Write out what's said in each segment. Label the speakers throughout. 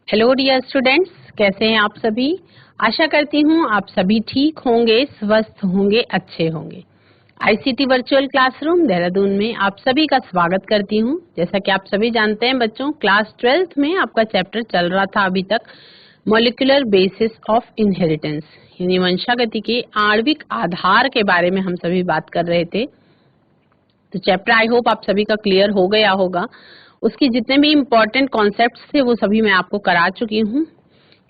Speaker 1: Hello dear students, कैसे हैं आप सभी। आशा करती हूँ आप सभी ठीक होंगे, स्वस्थ होंगे, अच्छे होंगे। आईसीटी वर्चुअल क्लासरूम देहरादून में आप सभी का स्वागत करती हूँ। जैसा कि आप सभी जानते हैं बच्चों, क्लास 12th में आपका चैप्टर चल रहा था अभी तक मॉलिक्यूलर बेसिस ऑफ इनहेरिटेंस, यानी वंशागति के आणविक आधार के बारे में हम सभी बात कर रहे थे। तो चैप्टर आई होप आप सभी का क्लियर हो गया होगा। उसकी जितने भी इम्पोर्टेंट कॉन्सेप्ट्स थे वो सभी मैं आपको करा चुकी हूँ।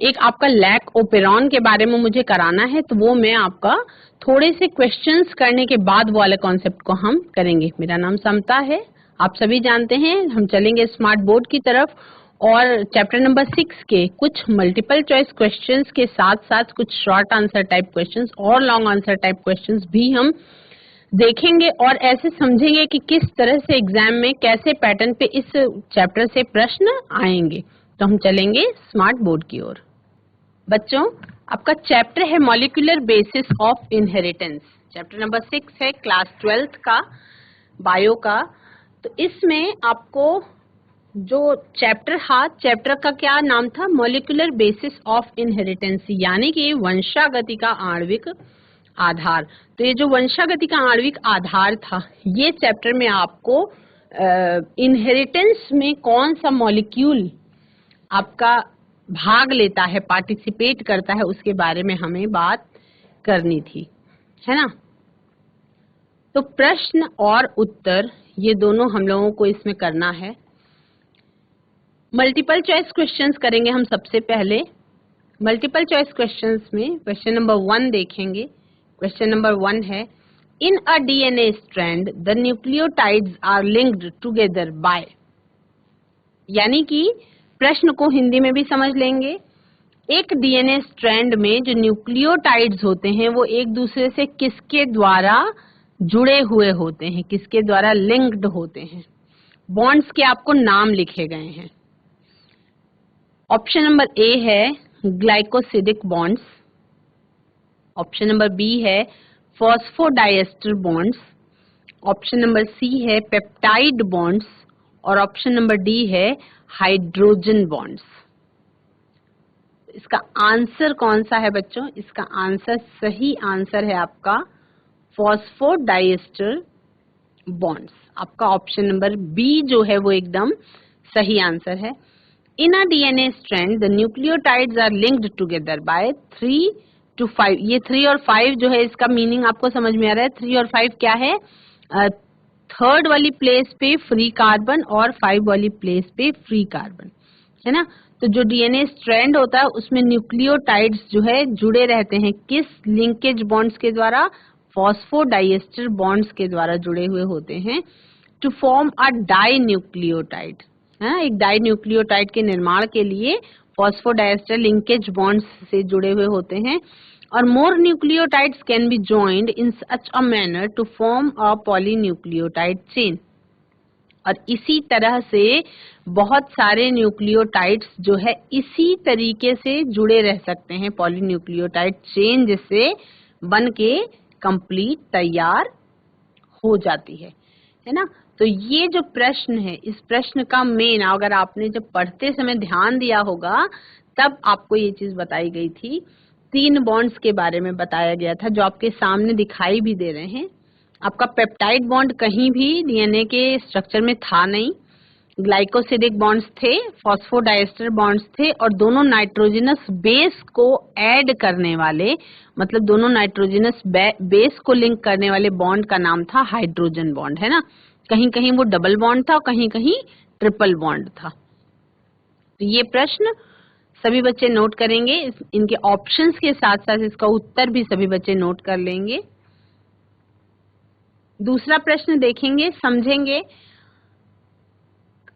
Speaker 1: एक आपका लैक ओपेरॉन के बारे में मुझे कराना है, तो वो मैं आपका थोड़े से क्वेश्चंस करने के बाद वो वाले कॉन्सेप्ट को हम करेंगे। मेरा नाम समता है, आप सभी जानते हैं। हम चलेंगे स्मार्ट बोर्ड की तरफ और चैप्टर नंबर 6 के कुछ मल्टीपल चॉइस क्वेश्चंस के साथ साथ कुछ शॉर्ट आंसर टाइप क्वेश्चंस और लॉन्ग आंसर टाइप क्वेश्चंस भी हम देखेंगे और ऐसे समझेंगे कि किस तरह से एग्जाम में कैसे पैटर्न पे इस चैप्टर से प्रश्न आएंगे। तो हम चलेंगे स्मार्ट बोर्ड की ओर। बच्चों, आपका चैप्टर है molecular basis of inheritance. Chapter number 6 है क्लास 12th का बायो का। तो इसमें आपको जो चैप्टर का क्या नाम था, मॉलिक्यूलर बेसिस ऑफ इनहेरिटेंस, यानी कि वंशागति का आणविक आधार। तो ये जो वंशागति का आणविक आधार था, ये चैप्टर में आपको इनहेरिटेंस में कौन सा मॉलिक्यूल आपका भाग लेता है, पार्टिसिपेट करता है, उसके बारे में हमें बात करनी थी, है ना। तो प्रश्न और उत्तर ये दोनों हम लोगों को इसमें करना है। मल्टीपल चॉइस क्वेश्चंस करेंगे हम सबसे पहले। मल्टीपल चॉइस क्वेश्चंस में क्वेश्चन नंबर 1 देखेंगे। क्वेश्चन नंबर 1 है, in a DNA strand the nucleotides are linked together by. यानी कि प्रश्न को हिंदी में भी समझ लेंगे। एक डीएनए स्ट्रैंड में जो न्यूक्लियोटाइड्स होते हैं वो एक दूसरे से किसके द्वारा जुड़े हुए होते हैं, किसके द्वारा लिंक्ड होते हैं। बॉन्ड्स के आपको नाम लिखे गए हैं। ऑप्शन नंबर ए है glycosidic bonds, option number B है phosphodiester bonds, option number C है पेप्टाइड बॉन्ड्स और ऑप्शन नंबर डी है हाइड्रोजन बॉन्ड्स। इसका आंसर कौन सा है बच्चों? इसका आंसर, सही आंसर है आपका फॉस्फोडाइएस्टर बॉन्ड्स। आपका ऑप्शन नंबर बी जो है वो एकदम सही आंसर है। In a DNA strand, the nucleotides are linked together by 3 to 5। ये 3 और 5 जो है, इसका मीनिंग आपको समझ में आ रहा है। 3 और 5 क्या है? थर्ड वाली प्लेस पे फ्री कार्बन और 5 वाली प्लेस पे फ्री कार्बन, है ना। तो जो डीएनए स्ट्रैंड होता है उसमें न्यूक्लियोटाइड्स जो है जुड़े रहते हैं, किस लिंकेज बॉन्ड्स के द्वारा? फॉस्फोडाइएस्टर बॉन्ड्स के द्वारा जुड़े हुए होते हैं, to form a dinucleotide. एक डाई न्यूक्लियोटाइड के निर्माण के लिए फॉस्फोडाइएस्टर लिंकेज बॉन्ड्स से जुड़े हुए होते हैं। और more nucleotides can be joined in such a manner to form a polynucleotide chain. और इसी तरह से बहुत सारे न्यूक्लियोटाइड्स जो है इसी तरीके से जुड़े रह सकते हैं पॉलीन्यूक्लियोटाइड चेन, जिससे बन के कंप्लीट तैयार हो जाती है ना। तो ये जो प्रश्न है, इस प्रश्न का मेन, अगर आपने जब पढ़ते समय ध्यान दिया होगा तब आपको ये चीज बताई गई थी। 3 बॉन्ड्स के बारे में बताया गया था जो आपके सामने दिखाई भी दे रहे हैं। आपका पेप्टाइड बॉन्ड कहीं भी डीएनए के स्ट्रक्चर में था नहीं, ग्लाइकोसिडिक बॉन्ड्स थे, फॉस्फोडाइएस्टर बॉन्ड्स थे और दोनों नाइट्रोजनस बेस को ऐड करने वाले, मतलब दोनों नाइट्रोजनस बेस को लिंक करने वाले बॉन्ड का नाम था हाइड्रोजन बॉन्ड, है ना। कहीं कहीं वो डबल बॉन्ड था, कहीं कहीं ट्रिपल बॉन्ड था। तो ये प्रश्न सभी बच्चे नोट करेंगे। इनके ऑप्शंस के साथ साथ इसका उत्तर भी सभी बच्चे नोट कर लेंगे। दूसरा प्रश्न देखेंगे, समझेंगे।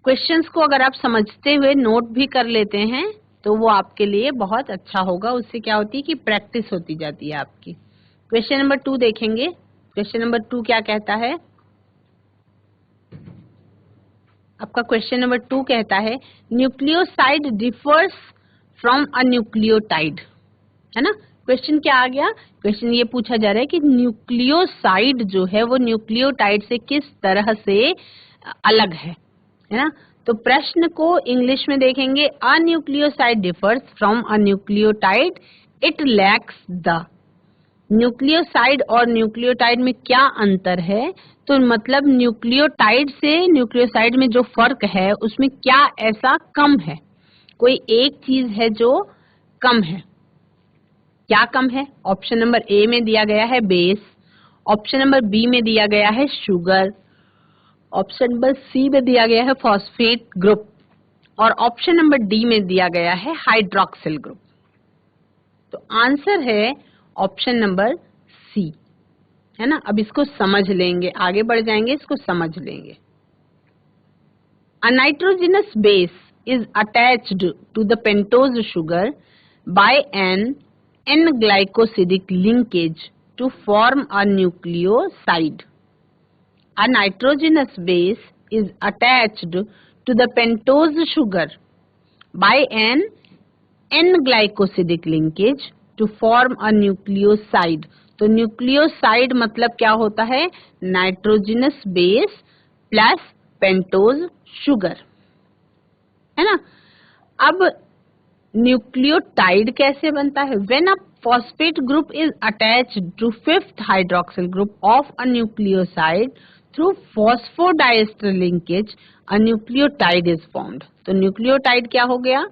Speaker 1: क्वेश्चंस को अगर आप समझते हुए नोट भी कर लेते हैं तो वो आपके लिए बहुत अच्छा होगा। उससे क्या होती है कि प्रैक्टिस होती जाती है आपकी। क्वेश्चन नंबर 2 देखेंगे। क्वेश्चन नंबर 2 क्या कहता है? आपका क्वेश्चन नंबर 2 कहता है, nucleoside differs from a nucleotide, है ना। क्वेश्चन क्या आ गया? क्वेश्चन ये पूछा जा रहा है कि न्यूक्लियोसाइड जो है वो न्यूक्लियोटाइड से किस तरह से अलग है ना। तो तो प्रश्न को इंग्लिश में देखेंगे, a nucleoside differs from a nucleotide, it lacks the. Nucleoside और न्यूक्लियोटाइड में क्या अंतर है? तो मतलब न्यूक्लियोटाइड से न्यूक्लियोसाइड में जो फर्क है उसमें क्या ऐसा कम है, कोई एक चीज है जो कम है। क्या कम है? ऑप्शन नंबर ए में दिया गया है बेस, ऑप्शन नंबर बी में दिया गया है शुगर, ऑप्शन नंबर सी में दिया गया है फॉस्फेट ग्रुप और ऑप्शन नंबर डी में दिया गया है हाइड्रोक्सिल ग्रुप। तो आंसर है ऑप्शन नंबर सी, है ना। अब इसको समझ लेंगे, आगे बढ़ जाएंगे, इसको समझ लेंगे। A nitrogenous base is attached to the pentose sugar by an N-glycosidic linkage to form a nucleoside. A nitrogenous base is attached to the pentose sugar by an N-glycosidic linkage to form a nucleoside. तो nucleoside मतलब क्या होता है? Nitrogenous base plus pentose sugar, है ना। अब nucleotide कैसे बनता है? When a phosphate group is attached to fifth hydroxyl group of a nucleoside through phosphodiester linkage, a nucleotide is formed. तो न्यूक्लियोटाइड क्या हो गया?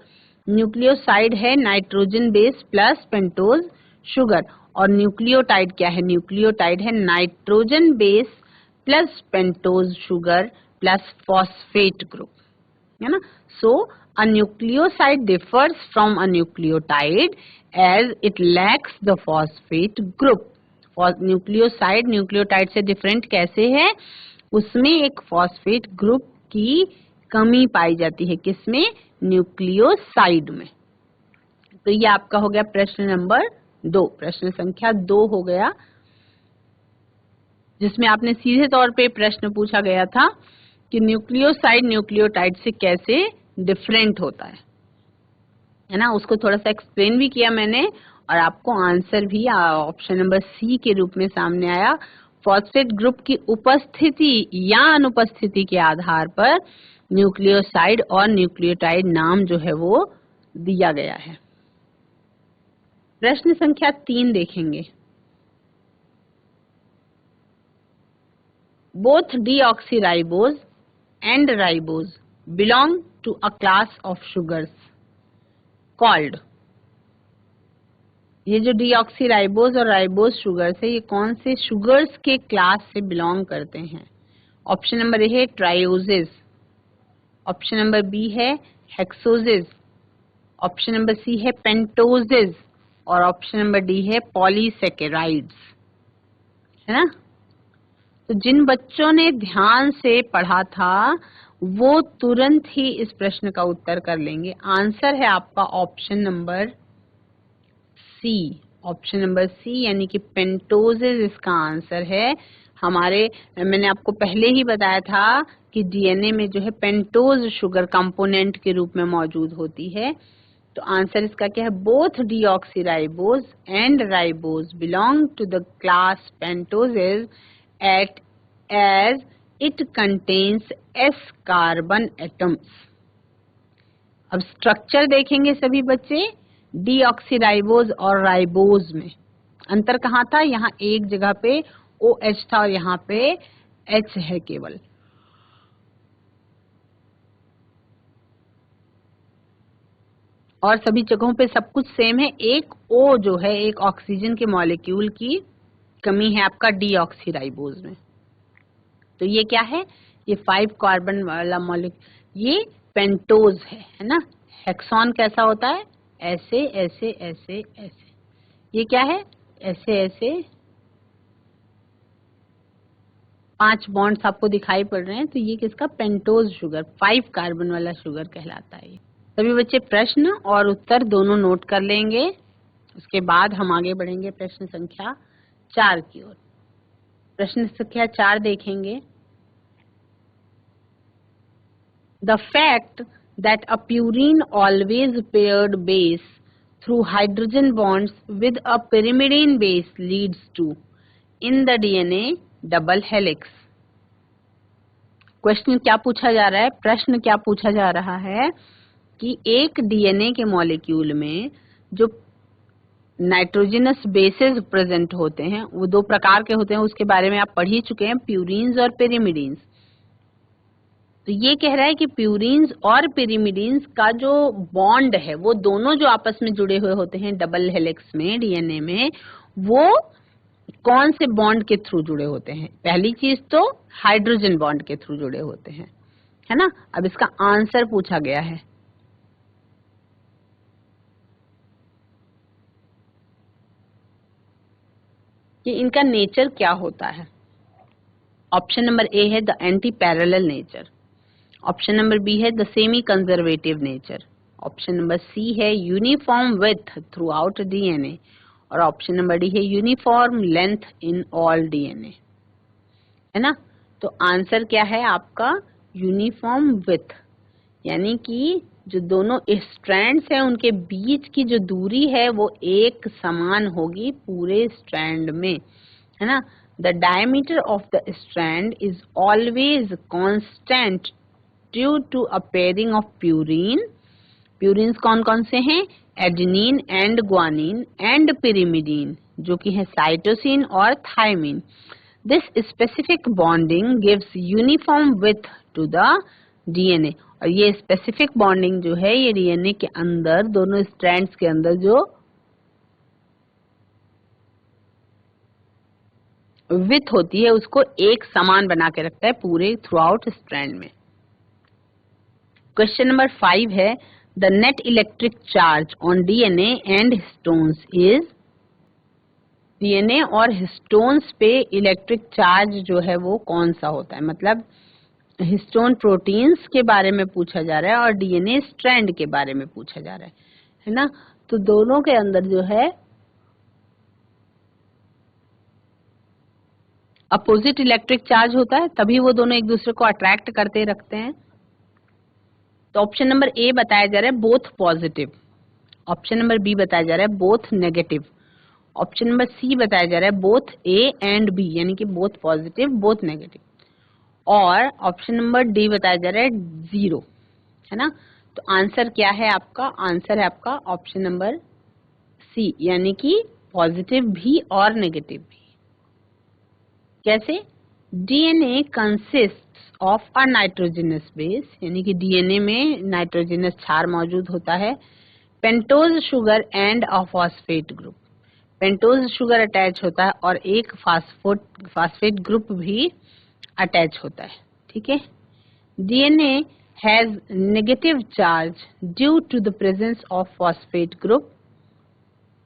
Speaker 1: न्यूक्लियोसाइड है nitrogen base plus pentose sugar, और न्यूक्लियोटाइड क्या है? न्यूक्लियोटाइड है nitrogen base plus pentose sugar plus phosphate group, है ना। सो अ nucleoside differs from a nucleotide as it lacks the phosphate group. Nucleoside nucleotide से डिफरेंट कैसे है? उसमें एक फॉस्फेट ग्रुप की कमी पाई जाती है। किसमें? न्यूक्लियोसाइड में। तो ये आपका हो गया प्रश्न नंबर 2, प्रश्न संख्या 2 हो गया, जिसमें आपने सीधे तौर पे प्रश्न पूछा गया था कि न्यूक्लियोसाइड न्यूक्लियोटाइड से कैसे डिफरेंट होता है ना। उसको थोड़ा सा एक्सप्लेन भी किया मैंने और आपको आंसर भी ऑप्शन नंबर सी के रूप में सामने आया। फॉस्फेट ग्रुप की उपस्थिति या अनुपस्थिति के आधार पर न्यूक्लियोसाइड और न्यूक्लियोटाइड नाम जो है वो दिया गया है। प्रश्न संख्या 3 देखेंगे। Both deoxyribose and ribose belong to a class of sugars called। ये जो डीऑक्सीराइबोज और राइबोज शुगर्स है, ये कौन से शुगर्स के क्लास से बिलोंग करते हैं? ऑप्शन नंबर ए है ट्राइओजेज, ऑप्शन नंबर बी है हेक्सोजेज, ऑप्शन नंबर सी है पेंटोजेज और ऑप्शन नंबर डी है पॉलीसेकेराइड्स, है ना। तो जिन बच्चों ने ध्यान से पढ़ा था वो तुरंत ही इस प्रश्न का उत्तर कर लेंगे। आंसर है आपका option number C, option number C यानी कि पेंटोजेज इसका आंसर है। मैंने आपको पहले ही बताया था कि डीएनए में जो है पेंटोज शुगर कंपोनेंट के रूप में मौजूद होती है। तो आंसर इसका क्या है? Both deoxyribose and ribose belong to the class pentoses as it contains s carbon atoms. अब स्ट्रक्चर देखेंगे सभी बच्चे। डीऑक्सीराइबोज और राइबोज में अंतर कहाँ था? यहाँ एक जगह पे OH था और यहाँ पे H है केवल। और सभी जगहों पे सब कुछ सेम है। एक O जो है, एक ऑक्सीजन के मॉलिक्यूल की कमी है आपका डीऑक्सीराइबोज में। तो ये क्या है? ये 5 कार्बन वाला मॉलिक्यूल, ये पेंटोज है ना। हेक्सॉन कैसा होता है? ऐसे ऐसे ऐसे ऐसे। ये क्या है? ऐसे ऐसे 5 बॉन्ड्स आपको दिखाई पड़ रहे हैं। तो ये किसका? पेंटोज शुगर, 5 कार्बन वाला शुगर कहलाता है। सभी बच्चे प्रश्न और उत्तर दोनों नोट कर लेंगे। उसके बाद हम आगे बढ़ेंगे प्रश्न संख्या 4 की ओर। प्रश्न संख्या 4 देखेंगे। The fact that a purine always paired base through hydrogen bonds with a pyrimidine base leads to in the DNA double helix। Question क्या पूछा जा रहा है, प्रश्न क्या पूछा जा रहा है कि एक डीएनए के मॉलिक्यूल में जो नाइट्रोजनस बेसेस प्रेजेंट होते हैं वो दो प्रकार के होते हैं, उसके बारे में आप पढ़ ही चुके हैं, प्यूरीन्स और पिरिमिडीन्स। तो ये कह रहा है कि प्यूरीन्स और पिरिमिडीन्स का जो बॉन्ड है वो दोनों जो आपस में जुड़े हुए होते हैं डबल हेलिक्स में डीएनए में, वो कौन से बॉन्ड के थ्रू जुड़े होते हैं। पहली चीज तो हाइड्रोजन बॉन्ड के थ्रू जुड़े होते हैं, है ना। अब इसका आंसर पूछा गया है। कि इनका नेचर क्या होता है। ऑप्शन नंबर ए है the antiparallel nature, option number B है the semiconservative nature, option number C है uniform width throughout DNA, और ऑप्शन नंबर डी है uniform length in all DNA, है ना। तो आंसर क्या है आपका यूनिफॉर्म विड्थ, यानी कि जो दोनों स्ट्रैंड्स हैं उनके बीच की जो दूरी है वो एक समान होगी पूरे स्ट्रैंड में, है ना। The diameter of the strand is always constant due to a pairing of purine. Purines कौन कौन से हैं, adenine and guanine and pyrimidine, जो कि है साइटोसिन और thymine. This specific bonding gives uniform width to the DNA, और ये स्पेसिफिक बॉन्डिंग जो है ये डीएनए के अंदर दोनों स्ट्रैंड्स के अंदर जो विड्थ होती है उसको एक समान बना के रखता है पूरे थ्रू आउट स्ट्रैंड में। क्वेश्चन नंबर 5 है the net electric charge on DNA and histones is. DNA और हिस्टोन्स पे इलेक्ट्रिक चार्ज जो है वो कौन सा होता है, मतलब हिस्टोन प्रोटीन्स के बारे में पूछा जा रहा है और डीएनए स्ट्रैंड के बारे में पूछा जा रहा है ना। तो दोनों के अंदर जो है अपोजिट इलेक्ट्रिक चार्ज होता है, तभी वो दोनों एक दूसरे को अट्रैक्ट करते रखते हैं। तो ऑप्शन नंबर ए बताया जा रहा है both positive, option number B बताया जा रहा है both negative, option number C बताया जा रहा है बोथ ए एंड बी, यानी कि बोथ पॉजिटिव बोथ नेगेटिव, और ऑप्शन नंबर डी बताया जा रहा है 0, है ना। तो आंसर क्या है आपका, आंसर है आपका ऑप्शन नंबर सी, यानी कि पॉजिटिव भी और नेगेटिव भी। कैसे, DNA consists of a nitrogenous base, यानी कि डीएनए में नाइट्रोजनस क्षार मौजूद होता है, pentose sugar and a phosphate group, pentose sugar attach होता है और एक फास्फेट ग्रुप भी अटैच होता है, ठीक है। DNA has negative charge due to the presence of phosphate group,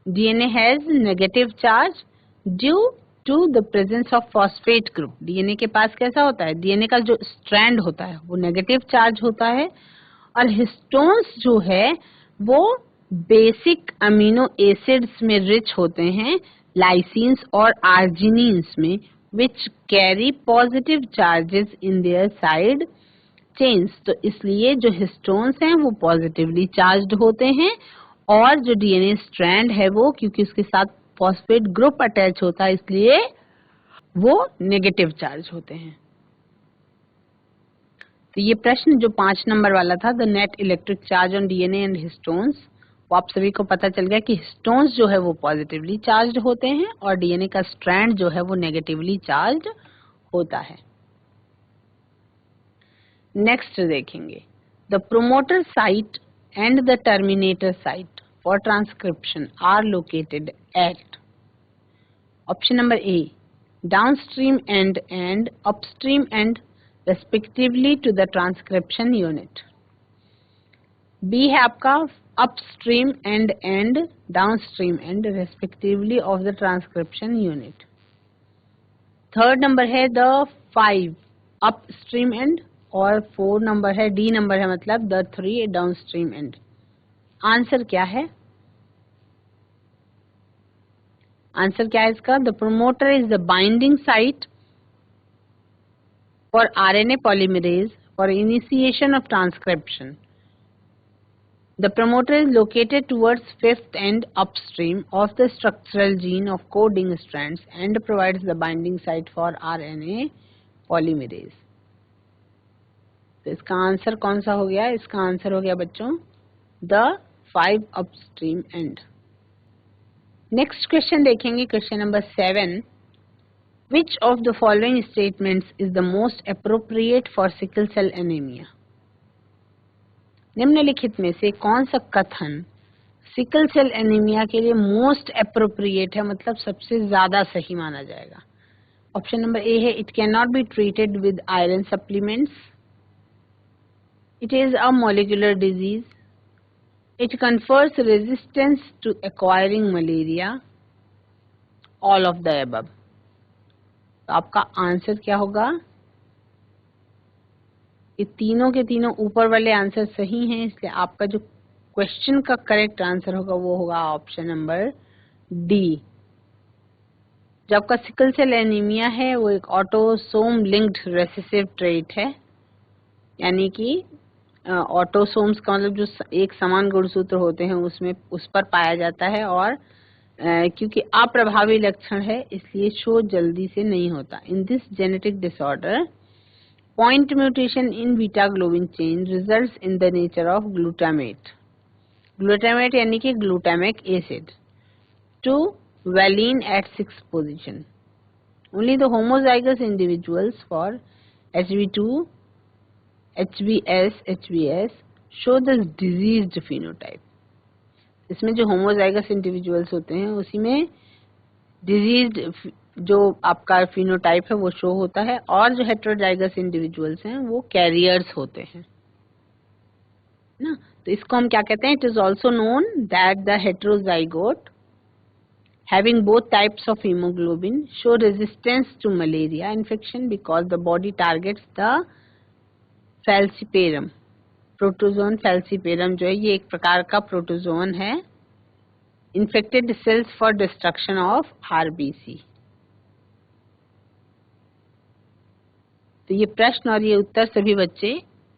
Speaker 1: DNA has negative charge due to the presence of phosphate group. DNA के पास कैसा होता है, डीएनए का जो स्ट्रैंड होता है वो नेगेटिव चार्ज होता है, और हिस्टोन्स जो है वो बेसिक अमीनो एसिड्स में रिच होते हैं, लाइसिन्स और आर्जिनिन्स में, which carry positive charges in their side chains। तो इसलिए जो हिस्टोन्स हैं वो पॉजिटिवली चार्ज्ड होते हैं, और जो डीएनए स्ट्रैंड है वो क्योंकि उसके साथ फॉस्फेट ग्रुप अटैच होता है इसलिए वो नेगेटिव चार्ज होते हैं। तो ये प्रश्न जो 5 नंबर वाला था the net electric charge on DNA and histones, वो आप सभी को पता चल गया कि हिस्टोन्स जो है वो पॉजिटिवली चार्ज्ड होते हैं और डीएनए का स्ट्रैंड जो है वो नेगेटिवली चार्ज्ड होता है। नेक्स्ट देखेंगे the promoter site and the terminator site for transcription are located at. Option number A downstream end and upstream end respectively to the transcription unit, B है आपका upstream and downstream and respectively of the transcription unit। Third number है the 5 upstream end, और 4 number है D number है मतलब the 3 downstream end। Answer क्या है, answer क्या है इसका, the promoter is the binding site for RNA polymerase for initiation of transcription। The promoter is located towards 5th end upstream of the structural gene of coding strands and provides the binding site for RNA polymerase। तो इसका answer कौन सा हो गया? इसका answer हो गया बच्चों the 5 upstream and. Next question देखेंगे, question number 7। Which of the following statements is the most appropriate for sickle cell anemia? निम्नलिखित में से कौन सा कथन सिकल सेल एनीमिया के लिए मोस्ट अप्रोप्रिएट है, मतलब सबसे ज्यादा सही माना जाएगा? ऑप्शन नंबर ए है it can not be treated with iron supplements, it is a molecular disease, it confers resistance to acquiring malaria, all of the above. तो आपका आंसर क्या होगा? ये तीनों के तीनों ऊपर वाले आंसर सही हैं, इसलिए आपका जो क्वेश्चन का करेक्ट आंसर होगा वो होगा ऑप्शन नंबर डी। जो आपका सिकल सेल एनीमिया है वो एक ऑटोसोम लिंक्ड रेसेसिव ट्रेट है, यानी कि ऑटोसोम्स का मतलब जो एक समान गुणसूत्र होते हैं उसमें उस पर पाया जाता है, और क्योंकि अप्रभावी लक्षण है इसलिए शो जल्दी से नहीं होता। In this genetic disorder point mutation in beta globin chain results in the nature of glutamate यानी कि glutamic acid to valine at 6th position. Only the homozygous individuals for HB2, HBS show the diseased phenotype. इसमें जो homozygous individuals होते हैं उसी में diseased जो आपका फिनोटाइप है वो शो होता है, और जो हेटेरोजाइगस इंडिविजुअल्स हैं वो कैरियर्स होते हैं ना। तो इसको हम क्या कहते हैं? It is also known that the heterozygote having both types of haemoglobin show resistance to malaria infection because the body targets the falciparum protozoan. Falciparum जो है ये एक प्रकार का प्रोटोजोन है infected cells for destruction of RBC. तो ये प्रश्न और ये उत्तर सभी बच्चे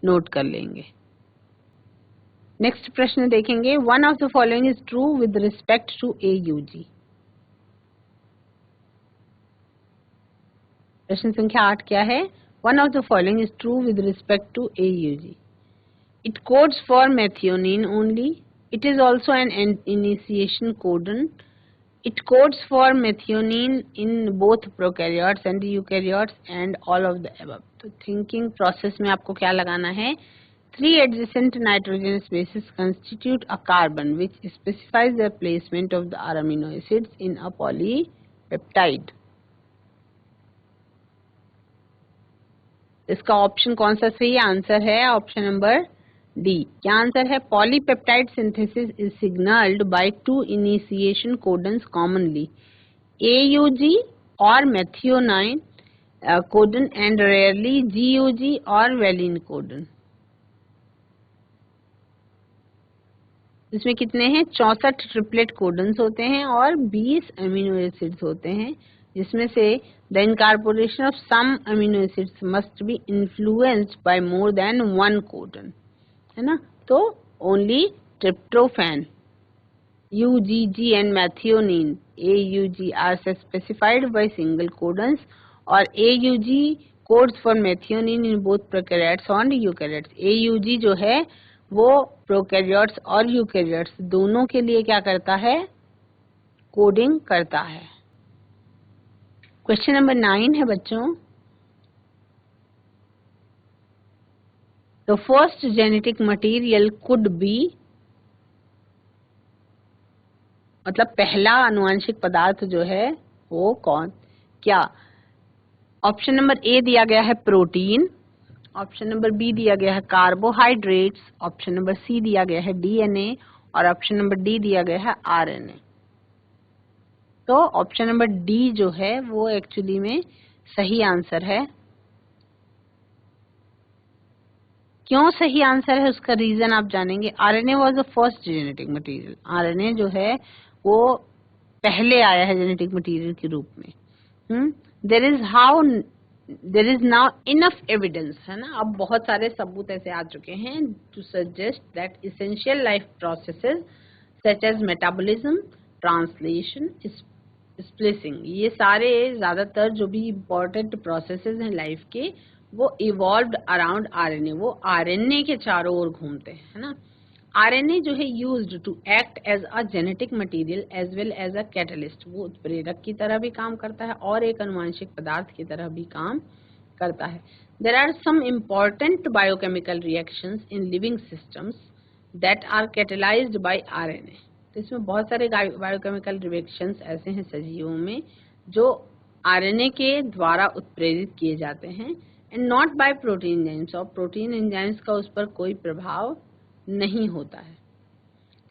Speaker 1: नोट कर लेंगे। नेक्स्ट प्रश्न देखेंगे, one of the following is true with respect to AUG। प्रश्न संख्या 8 क्या है? One of the following is true with respect to AUG। It codes for methionine only, it is also an initiation codon, it codes for methionine in both prokaryotes and eukaryotes and all of the above. तो thinking process में आपको क्या लगाना है? 3 adjacent nitrogenous bases constitute a carbon which specifies the placement of the amino acids in a polypeptide. इसका option कौन सा सही आंसर है? Option number D. क्या आंसर है? Polypeptide synthesis is signalled by 2 initiation codons commonly AUG और methionine codon and rarely GUG और valine codon. इसमें कितने हैं? 64 ट्रिपलेट कोडन्स होते हैं और 20 अमीनो एसिड्स होते हैं, जिसमें से the incorporation of some amino acids must be influenced by more than 1 codon, है ना। तो only tryptophan UGG and methionine AUG are specified by single codons, और AUG codes for methionine in both prokaryotes और eukaryotes. AUG जो है वो prokaryotes और eukaryotes दोनों के लिए क्या करता है? कोडिंग करता है। क्वेश्चन नंबर 9 है बच्चों, The first genetic material could be, मतलब पहला आनुवंशिक पदार्थ जो है वो कौन क्या? ऑप्शन नंबर ए दिया गया है प्रोटीन, ऑप्शन नंबर बी दिया गया है कार्बोहाइड्रेट्स, ऑप्शन नंबर सी दिया गया है DNA और ऑप्शन नंबर डी दिया गया है RNA। तो ऑप्शन नंबर डी जो है वो एक्चुअली में सही आंसर है। क्यों सही आंसर है उसका रीजन आप जानेंगे। RNA was the first genetic material. RNA जो है वो पहले आया है जेनेटिक मटेरियल के रूप में। There is now enough evidence, है ना। अब बहुत सारे सबूत ऐसे आ चुके हैं to suggest that essential life processes such as metabolism, translation, splicing, ये सारे ज्यादातर जो भी इम्पोर्टेंट प्रोसेसेस हैं लाइफ के वो इवॉल्व्ड अराउंड आरएनए, वो आरएनए के चारों ओर घूमते हैं, है ना। आरएनए जो है used to act as a genetic material as well as a catalyst, वो उत्प्रेरक की तरह भी काम करता है और एक अनुवांशिक पदार्थ की तरह भी काम करता है। There are some important biochemical reactions in living systems that are catalysed by RNA. तो इसमें बहुत सारे बायोकेमिकल रिएक्शंस ऐसे हैं सजीवों में जो आरएनए के द्वारा उत्प्रेरित किए जाते हैं, and not bye protein enzymes, और प्रोटीन एंजाइम्स का उस पर कोई प्रभाव नहीं होता है,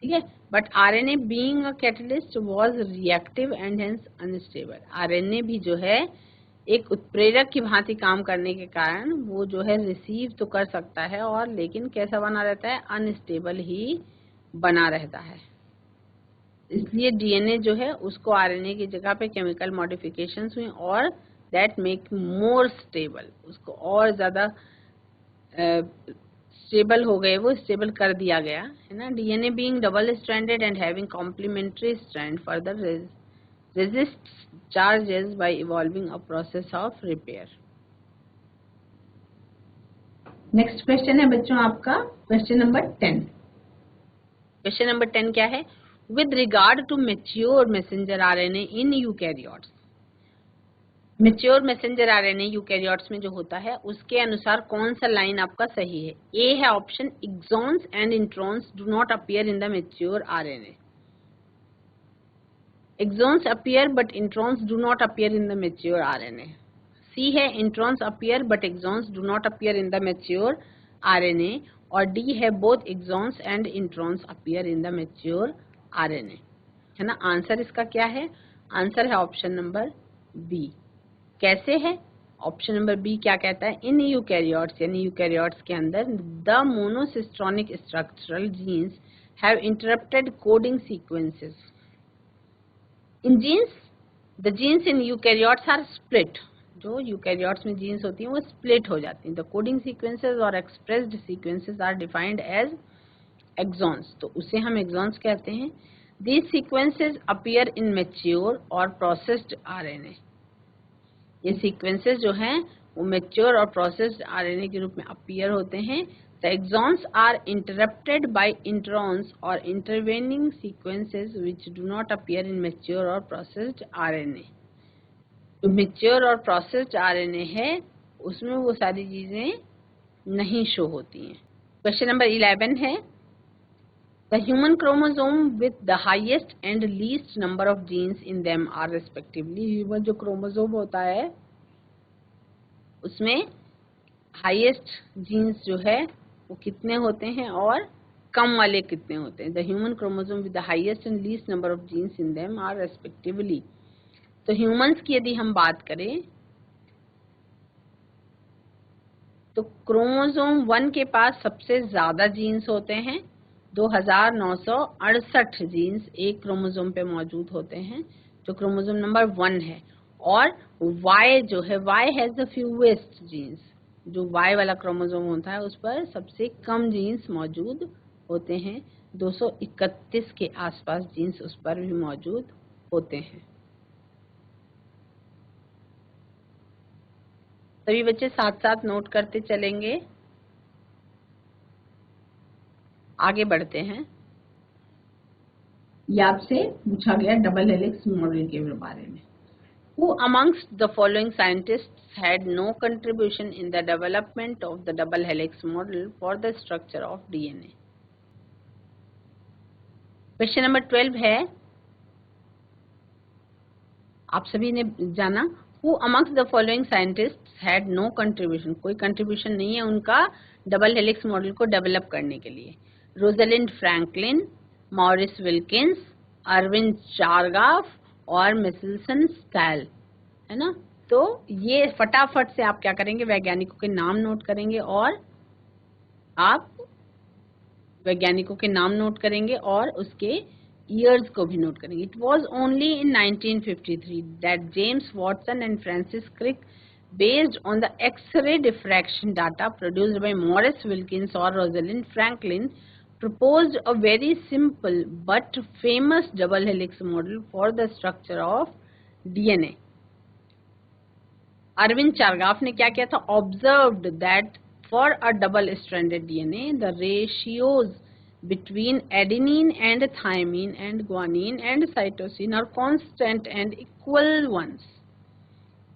Speaker 1: ठीक है। But RNA being a catalyst was reactive and hence unstable. RNA भी जो है एक उत्प्रेरक की भांति काम करने के कारण वो जो है रिसीव तो कर सकता है और लेकिन कैसा बना रहता है, अनस्टेबल ही बना रहता है। इसलिए डीएनए जो है उसको आरएनए की जगह पे केमिकल मॉडिफिकेशंस हुई और दैट मेक मोर स्टेबल, उसको और ज्यादा स्टेबल हो गए, वो स्टेबल कर दिया गया, है ना। DNA being double stranded and having complementary strand further resists charges by evolving a process of repair. Next question है बच्चों आपका क्वेश्चन नंबर 10। क्वेश्चन नंबर 10 क्या है, with regard to mature messenger RNA in eukaryotes. Mature messenger RNA eukaryotes में जो होता है उसके अनुसार कौन सा लाइन आपका सही है। ए है option, exons and introns do not appear in the mature RNA. Exons appear but introns do not appear in the mature RNA. C है introns appear but exons do not appear in the mature RNA, और D है both exons and introns appear in the mature RNA, है ना। Answer इसका क्या है, answer है option number B. कैसे है, ऑप्शन नंबर बी क्या कहता है, इन यूकैरियोट्स यानी यूकैरियोट्स के अंदर the monocistronic structural genes have interrupted coding sequences. In genes, the genes in eukaryotes are split, जो यूकैरियोट्स में जीन्स होती हैं वो स्प्लिट हो जाती हैं। द कोडिंग सीक्वेंसेस और expressed sequences are defined as exons, तो उसे हम एक्सॉन्स कहते हैं। These sequences appear in mature और प्रोसेस्ड आरएनए। ये सीक्वेंसेस जो हैं वो मैच्योर और प्रोसेस्ड आरएनए के रूप में अपीयर होते हैं। The exons are interrupted by introns or intervening sequences which do not appear in mature or processed RNA. तो mature और processed RNA है उसमें वो सारी चीजें नहीं शो होती हैं। क्वेश्चन नंबर 11 है, the human chromosome with the highest and least number of genes in them are respectively। human जो क्रोमोसोम होता है उसमें हाईएस्ट जीन्स जो है वो कितने होते हैं और कम वाले कितने होते हैं। The human chromosome with the highest and least number of genes in them are respectively. तो ह्यूमंस की यदि हम बात करें तो क्रोमोसोम 1 के पास सबसे ज्यादा जीन्स होते हैं, 2968 जीन्स एक क्रोमोसोम पे मौजूद होते हैं जो क्रोमोसोम नंबर 1 है। और Y जो है, Y has the fewest genes, जो Y वाला क्रोमोसोम होता है उस पर सबसे कम जीन्स मौजूद होते हैं, 231 के आसपास जीन्स उस पर भी मौजूद होते हैं। सभी बच्चे साथ साथ नोट करते चलेंगे, आगे बढ़ते हैं। ये आपसे पूछा गया डबल हेलिक्स मॉडल के बारे में। Who amongst the following scientists had no contribution in the development of the double helix model for the structure of DNA? Question number 12 है, आप सभी ने जाना, Who amongst the following scientists had no contribution, कोई contribution नहीं है उनका double helix model को डेवलप करने के लिए। Rosalind Franklin, Maurice Wilkins, Erwin Chargaff और मिचेल्सन स्कैल, है ना। तो ये फटाफट से आप क्या करेंगे, वैज्ञानिकों के नाम नोट करेंगे और आप वैज्ञानिकों के नाम नोट करेंगे और उसके ईयर्स को भी नोट करेंगे। It was only in 1953 that James Watson and Francis Crick based on the X-ray diffraction data produced by Morris Wilkins or Rosalind Franklin, proposed a very simple but famous double helix model for the structure of DNA. Erwin Chargaff ने क्या किया था? Observed that for a double stranded DNA the ratios between adenine and thymine and guanine and cytosine are constant and equal ones.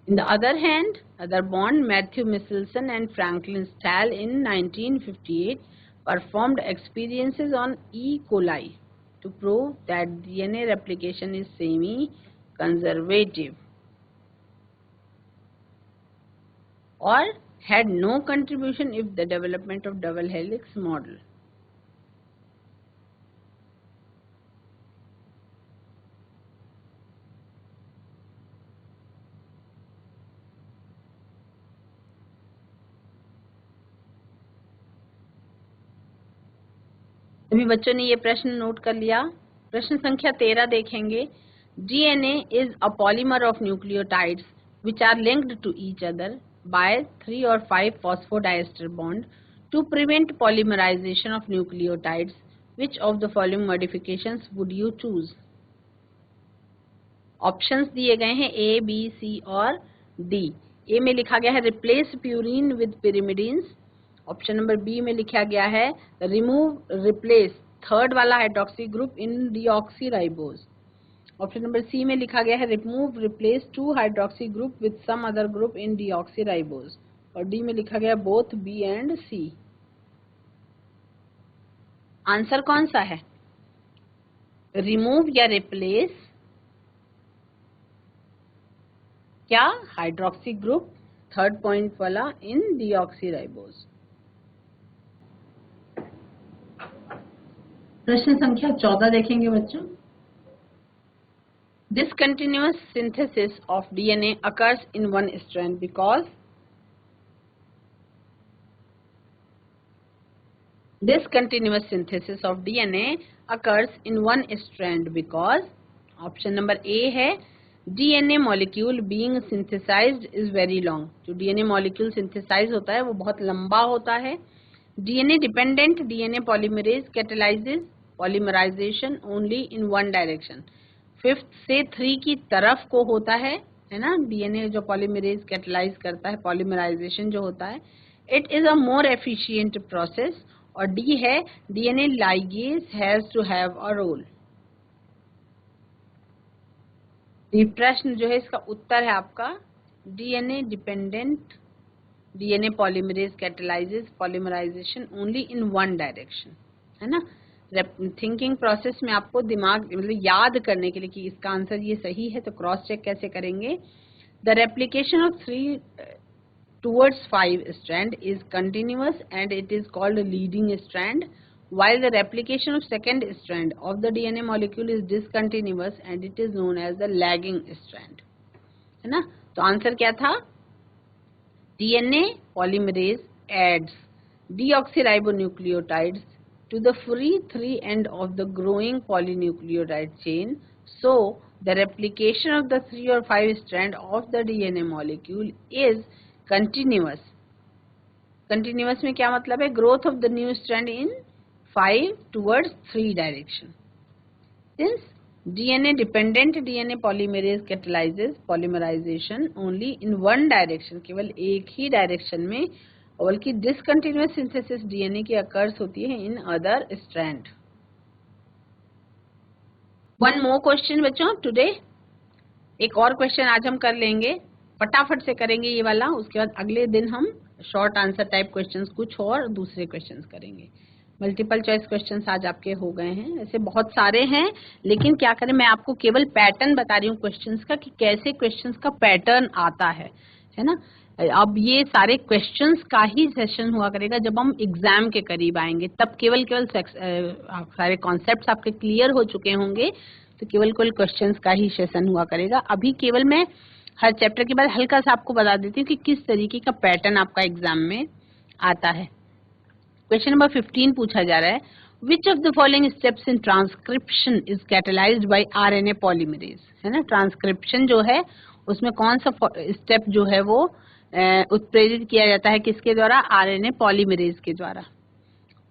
Speaker 1: In the other hand, other bond, Matthew Michelson and Franklin Stahl in 1958 performed experiences on E. coli to prove that DNA replication is semi-conservative or had no contribution if the development of double helix model. सभी बच्चों ने ये प्रश्न note कर लिया। प्रश्न संख्या 13 देखेंगे। DNA is a polymer of nucleotides which are linked to each other by 3 or 5 phosphodiester bond to prevent polymerisation of nucleotides. Which of the following modifications would you choose? Options दिए गए हैं ए, B, सी और D. ए में लिखा गया है replace purine with pyrimidines. Option number B में लिखा गया है रिमूव रिप्लेस थर्ड वाला hydroxy group in deoxyribose. Option number C में लिखा गया है remove replace 2 hydroxy group with some other group in deoxyribose. और डी में लिखा गया both B and C. Answer कौन सा है? रिमूव या रिप्लेस क्या? हाइड्रोक्सी ग्रुप थर्ड पॉइंट वाला इन डीऑक्सीराइबोज। प्रश्न संख्या 14 देखेंगे बच्चों। Discontinuous synthesis of DNA occurs in one strand because discontinuous synthesis of DNA occurs in one strand because option number A है DNA molecule being synthesized is very long। जो DNA molecule synthesize होता है वो बहुत लंबा होता है। DNA dependent DNA polymerase catalyzes polymerization only in one direction। 5th से 3 की तरफ को होता है ना डीएनए जो पॉलीमरेज कैटलाइज करता है, पॉलीमराइजेशन जो होता है। It is a more efficient process. और डी है DNA ligase has to have a role. ये प्रश्न जो है इसका उत्तर है आपका DNA dependent DNA polymerase catalyses polymerisation only in one direction, है ना। थिंकिंग प्रोसेस में आपको दिमाग मतलब याद करने के लिए कि इसका आंसर ये सही है तो क्रॉस चेक कैसे करेंगे। The replication of 3 towards 5 strand is continuous and it is called a leading strand, while the replication of second strand of the DNA molecule is discontinuous and it is known as the lagging strand, है ना। तो answer क्या था? DNA polymerase adds deoxyribonucleotides to the free 3 end of the growing polynucleotide chain, so the replication of the 3 or 5 strand of the DNA molecule is continuous। continuous में क्या मतलब है? growth of the new strand in 5 towards 3 direction। since DNA dependent DNA polymerase catalyzes polymerization only in one direction, केवल एक ही direction में, बल्कि discontinuous synthesis DNA की occurs होती है in other strand. One more question बच्चों टुडे। एक और क्वेश्चन आज हम कर लेंगे, फटाफट से करेंगे ये वाला। उसके बाद अगले दिन हम शॉर्ट आंसर टाइप क्वेश्चंस कुछ और दूसरे क्वेश्चंस करेंगे। मल्टीपल चॉइस क्वेश्चंस आज आपके हो गए हैं, ऐसे बहुत सारे हैं, लेकिन क्या करें, मैं आपको केवल पैटर्न बता रही हूँ क्वेश्चंस का कि कैसे क्वेश्चंस का पैटर्न आता है ना। अब ये सारे क्वेश्चंस का ही सेशन हुआ करेगा जब हम एग्जाम के करीब आएंगे, तब केवल सारे कॉन्सेप्ट्स आपके क्लियर हो चुके होंगे, तो केवल क्वेश्चंस का ही सेशन हुआ करेगा। अभी केवल मैं हर चैप्टर के बाद हल्का सा आपको बता देती हूँ कि किस तरीके का पैटर्न आपका एग्जाम में आता है। क्वेश्चन नंबर 15 पूछा जा रहा है, विच of the following steps in transcription is catalysed by RNA polymerase, है ना। ट्रांसक्रिप्शन जो है उसमें कौन सा स्टेप जो है वो उत्प्रेरित किया जाता है, किसके द्वारा? आरएनए पॉलीमरेज के द्वारा।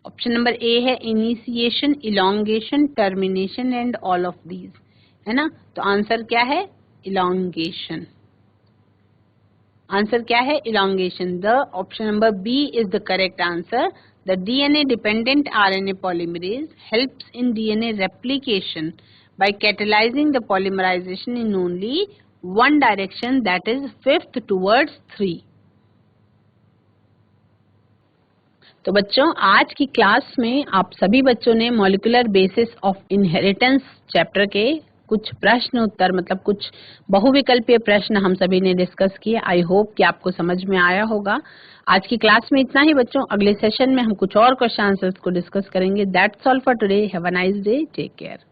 Speaker 1: ऑप्शन नंबर ए है initiation, elongation, termination and all of these, है ना। तो आंसर क्या है? इलोंगेशन। आंसर क्या है? Elongation. The option number B is the correct answer. The DNA dependent RNA polymerase helps in DNA replication by catalyzing the polymerization in only one direction, that is fifth towards 3. तो बच्चों, आज की class में आप सभी बच्चों ने molecular basis of inheritance chapter के कुछ प्रश्न उत्तर मतलब कुछ बहुविकल्पीय प्रश्न हम सभी ने डिस्कस किए. आई होप कि आपको समझ में आया होगा. आज की क्लास में इतना ही बच्चों. अगले सेशन में हम कुछ और क्वेश्चन आंसर्स को डिस्कस करेंगे. That's all for today. Have a nice day. Take care.